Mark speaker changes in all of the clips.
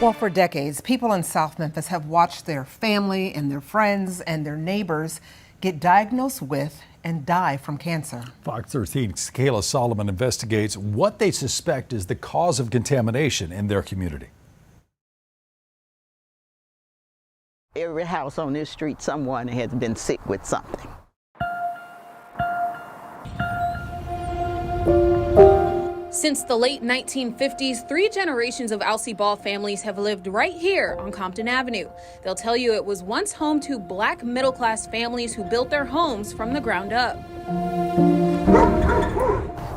Speaker 1: Well, for decades, people in South Memphis have watched their family and their friends and their neighbors get diagnosed with and die from cancer.
Speaker 2: Fox13's Kayla Solomon investigates what they suspect is the cause of contamination in their community.
Speaker 3: Every house on this street, someone has been sick with something.
Speaker 4: Since the late 1950s, 3 generations of Alcee Ball families have lived right here on Compton Avenue. They'll tell you it was once home to black middle-class families who built their homes from the ground up.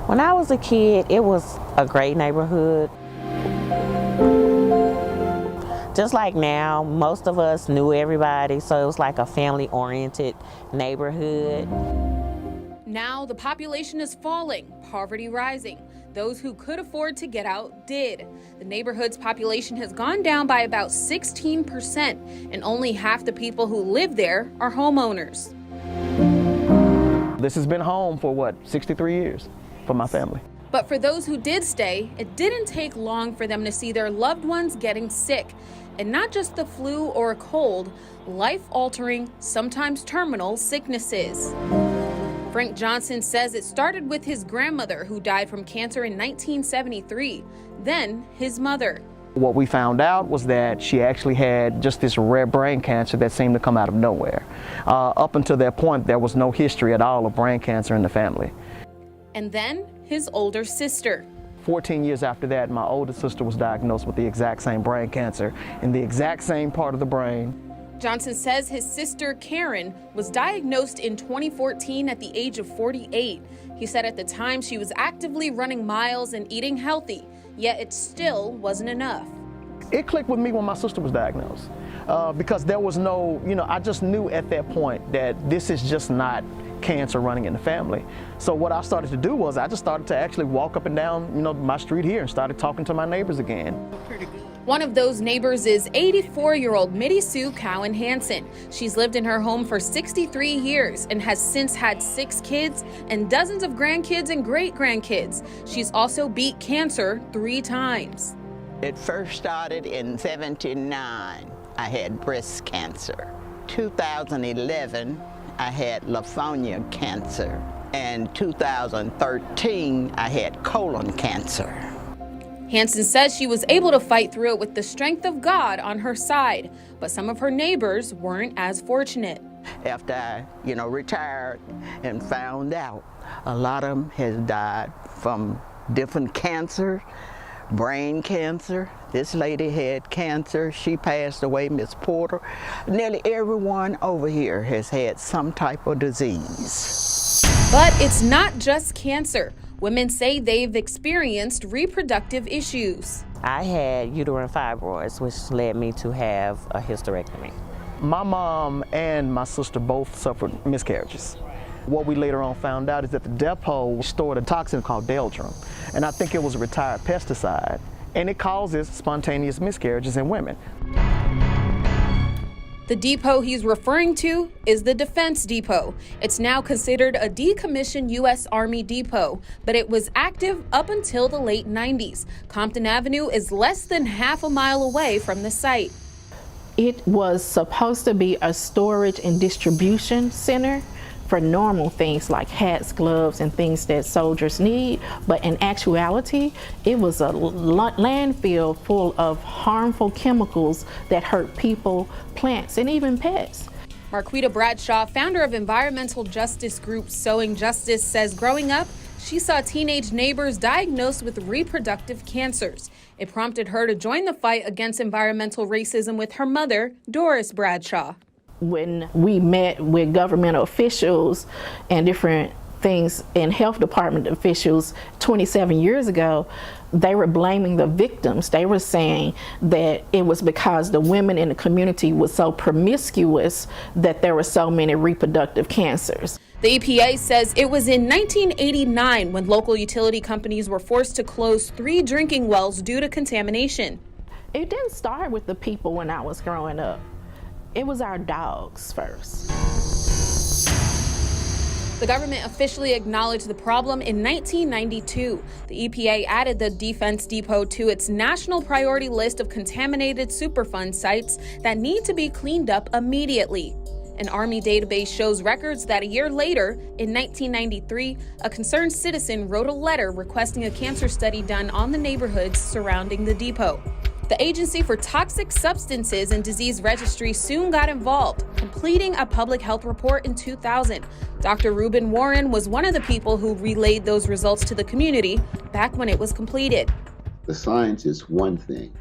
Speaker 5: When I was a kid, it was a great neighborhood. Just like now, most of us knew everybody, so it was like a family-oriented neighborhood.
Speaker 4: Now the population is falling, poverty rising. Those who could afford to get out did. The neighborhood's population has gone down by about 16%, and only half the people who live there are homeowners.
Speaker 6: This has been home for what, 63 years for my family.
Speaker 4: But for those who did stay, it didn't take long for them to see their loved ones getting sick. And not just the flu or a cold, life-altering, sometimes terminal sicknesses. Frank Johnson says it started with his grandmother, who died from cancer in 1973, then his mother.
Speaker 6: What we found out was that she actually had just this rare brain cancer that seemed to come out of nowhere. Up until that point, there was no history at all of brain cancer in the family.
Speaker 4: And then his older sister.
Speaker 6: 14 years after that, my older sister was diagnosed with the exact same brain cancer in the exact same part of the brain.
Speaker 4: Johnson says his sister, Karen, was diagnosed in 2014 at the age of 48. He said at the time she was actively running miles and eating healthy, yet it still wasn't enough.
Speaker 6: It clicked with me when my sister was diagnosed because there was no, I just knew at that point that this is just not cancer running in the family. So what I started to do was I just started to actually walk up and down, my street here and started talking to my neighbors again.
Speaker 4: One of those neighbors is 84-year-old Mitty Sue Cowan Hansen. She's lived in her home for 63 years and has since had 6 kids and dozens of grandkids and great-grandkids. She's also beat cancer 3 times.
Speaker 3: It first started in '79. I had breast cancer. 2011, I had lymphoma cancer. And 2013, I had colon cancer.
Speaker 4: Hansen says she was able to fight through it with the strength of God on her side, but some of her neighbors weren't as fortunate.
Speaker 3: After I, retired and found out, a lot of them has died from different cancers, brain cancer. This lady had cancer. She passed away, Miss Porter. Nearly everyone over here has had some type of disease.
Speaker 4: But it's not just cancer. Women say they've experienced reproductive issues.
Speaker 5: I had uterine fibroids, which led me to have a hysterectomy.
Speaker 6: My mom and my sister both suffered miscarriages. What we later on found out is that the depot stored a toxin called Deldrum, and I think it was a retired pesticide, and it causes spontaneous miscarriages in women.
Speaker 4: The depot he's referring to is the Defense Depot. It's now considered a decommissioned U.S. Army depot, but it was active up until the late 90s. Compton Avenue is less than half a mile away from the site.
Speaker 7: It was supposed to be a storage and distribution center for normal things like hats, gloves, and things that soldiers need, but in actuality, it was a landfill full of harmful chemicals that hurt people, plants, and even pets.
Speaker 4: Marquita Bradshaw, founder of environmental justice group Sowing Justice, says growing up, she saw teenage neighbors diagnosed with reproductive cancers. It prompted her to join the fight against environmental racism with her mother, Doris Bradshaw.
Speaker 7: When we met with government officials and different things and health department officials 27 years ago, they were blaming the victims. They were saying that it was because the women in the community was so promiscuous that there were so many reproductive cancers.
Speaker 4: The EPA says it was in 1989 when local utility companies were forced to close 3 drinking wells due to contamination.
Speaker 7: It didn't start with the people when I was growing up. It was our dogs first.
Speaker 4: The government officially acknowledged the problem in 1992. The EPA added the Defense Depot to its national priority list of contaminated Superfund sites that need to be cleaned up immediately. An Army database shows records that a year later, in 1993, a concerned citizen wrote a letter requesting a cancer study done on the neighborhoods surrounding the depot. The Agency for Toxic Substances and Disease Registry soon got involved, completing a public health report in 2000. Dr. Reuben Warren was one of the people who relayed those results to the community back when it was completed.
Speaker 8: The science is one thing,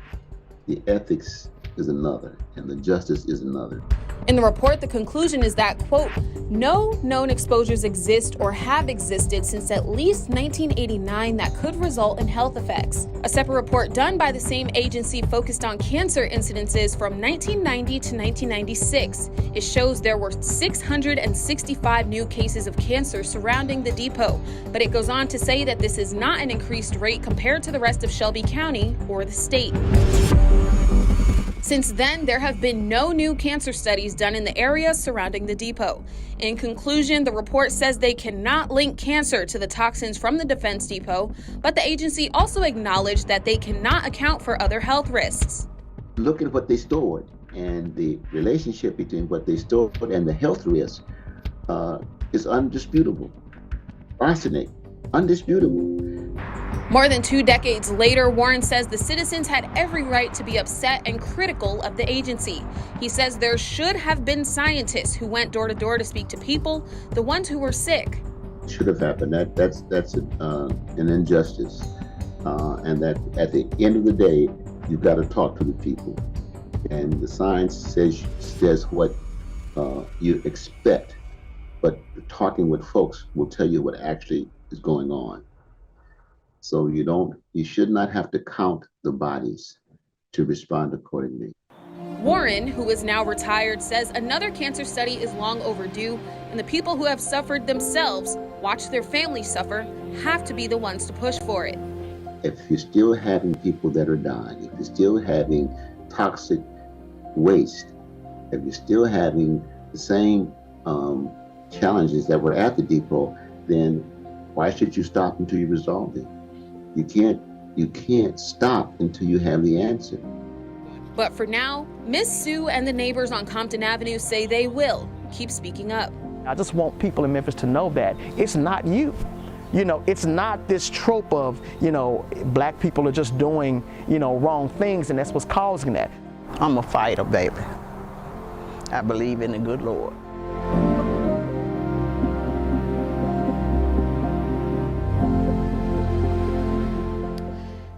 Speaker 8: the ethics is another, and the justice is another.
Speaker 4: In the report, the conclusion is that, quote, no known exposures exist or have existed since at least 1989 that could result in health effects. A separate report done by the same agency focused on cancer incidences from 1990 to 1996. It shows there were 665 new cases of cancer surrounding the depot, but it goes on to say that this is not an increased rate compared to the rest of Shelby County or the state. Since then, there have been no new cancer studies done in the area surrounding the depot. In conclusion, the report says they cannot link cancer to the toxins from the Defense Depot, but the agency also acknowledged that they cannot account for other health risks.
Speaker 8: Look at what they stored, and the relationship between what they stored and the health risk is undisputable. Arsenic, undisputable.
Speaker 4: More than 2 decades later, Warren says the citizens had every right to be upset and critical of the agency. He says there should have been scientists who went door to door to speak to people, the ones who were sick.
Speaker 8: Should have happened. That's an injustice, and that at the end of the day, you've got to talk to the people, and the science says what you expect, but talking with folks will tell you what actually is going on. So you should not have to count the bodies to respond accordingly.
Speaker 4: Warren, who is now retired, says another cancer study is long overdue, and the people who have suffered themselves, watch their families suffer, have to be the ones to push for it.
Speaker 8: If you're still having people that are dying, if you're still having toxic waste, if you're still having the same challenges that were at the depot, then why should you stop until you resolve it? You can't stop until you have the answer.
Speaker 4: But for now, Miss Sue and the neighbors on Compton Avenue say they will keep speaking up.
Speaker 6: I just want people in Memphis to know that it's not you. You know, it's not this trope of, black people are just doing, wrong things, and that's what's causing that.
Speaker 3: I'm a fighter, baby. I believe in the good Lord.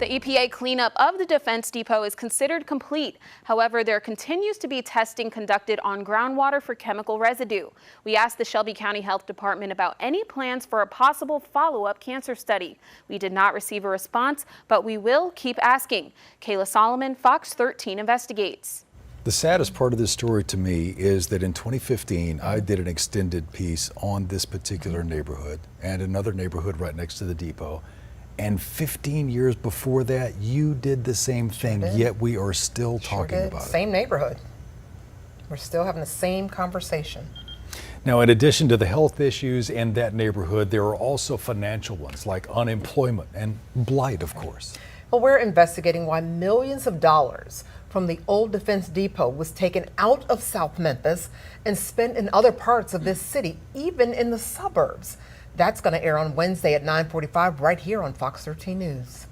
Speaker 4: The EPA cleanup of the Defense Depot is considered complete. However, there continues to be testing conducted on groundwater for chemical residue. We asked the Shelby County Health Department about any plans for a possible follow-up cancer study. We did not receive a response, but we will keep asking. Kayla Solomon, Fox 13 Investigates.
Speaker 2: The saddest part of this story to me is that in 2015, I did an extended piece on this particular neighborhood and another neighborhood right next to the depot. And 15 years before that, you did the same thing, yet we are still talking about it.
Speaker 1: Same neighborhood. We're still having the same conversation.
Speaker 2: Now, in addition to the health issues in that neighborhood, there are also financial ones like unemployment and blight, of course.
Speaker 1: Well, we're investigating why millions of dollars from the old Defense Depot was taken out of South Memphis and spent in other parts of this city, even in the suburbs. That's going to air on Wednesday at 9:45 right here on Fox 13 News.